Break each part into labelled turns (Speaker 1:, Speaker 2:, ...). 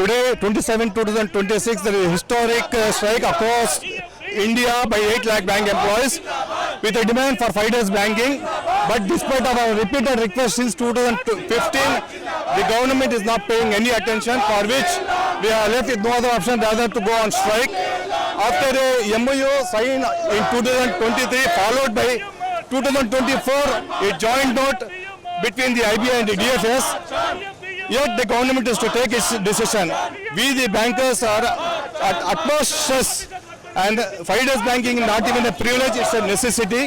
Speaker 1: Today, 27/2026, there is a historic strike across India by 8 lakh bank employees with a demand for 5 days banking. But despite our repeated requests since 2015, the government is not paying any attention, for which we are left with no other option rather to go on strike. After a MOU signed in 2023, followed by 2024, a joint note between the IBA and the DFS, yet the government is to take its decision. We, the bankers, are at utmost stress, and 5 days banking is not even a privilege, it's a necessity.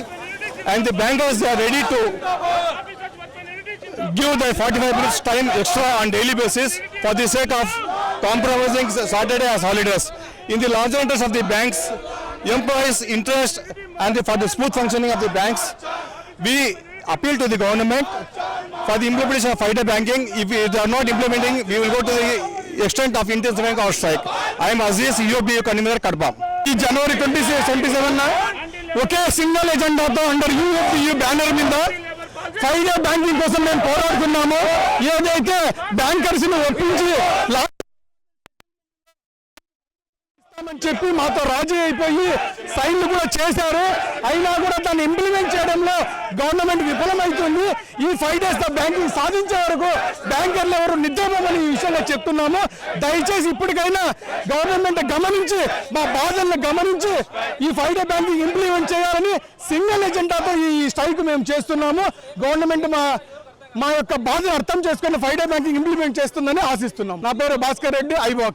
Speaker 1: And the bankers are ready to give the 45 minutes time extra on daily basis for the sake of compromising Saturday as holidays. In the larger interest of the banks, employees' interest, and for the smooth functioning of the banks, we appeal to the government for the implementation of 5 day banking. If they are not implementing, we will go to the extent of intensifying our strike. I am Aziz, UOBU convener, Kadba. January 27 okay single ఎజెండాతో under యూఎఫ్పియు banner మీద 5 day banking కోసం మేము పోరాడుతున్నాము. ఏదైతే bankers ని ఒప్పించి అని చెప్పి మాతో రాజీ అయిపోయి సైన్లు కూడా చేశారు, అయినా కూడా దాన్ని ఇంప్లిమెంట్ చేయడంలో గవర్నమెంట్ విఫలమవుతుంది. ఈ 5 డేస్ బ్యాంకింగ్ సాధించే వరకు బ్యాంకర్లు ఎవరు నిద్రపోమని ఈ విషయంగా చెప్తున్నాము. దయచేసి ఇప్పటికైనా గవర్నమెంట్ గమనించి మా బాధలను గమనించి ఈ 5 డే బ్యాంకింగ్ ఇంప్లిమెంట్ చేయాలని సింగిల్ ఎజెండాతో ఈ స్ట్రైక్ మేము చేస్తున్నాము. గవర్నమెంట్ మా యొక్క బాధను అర్థం చేసుకుని 5 డే బ్యాంకింగ్ ఇంప్లిమెంట్ చేస్తుందని ఆశిస్తున్నాం. నా పేరు భాస్కర్ రెడ్డి, ఐబోక్.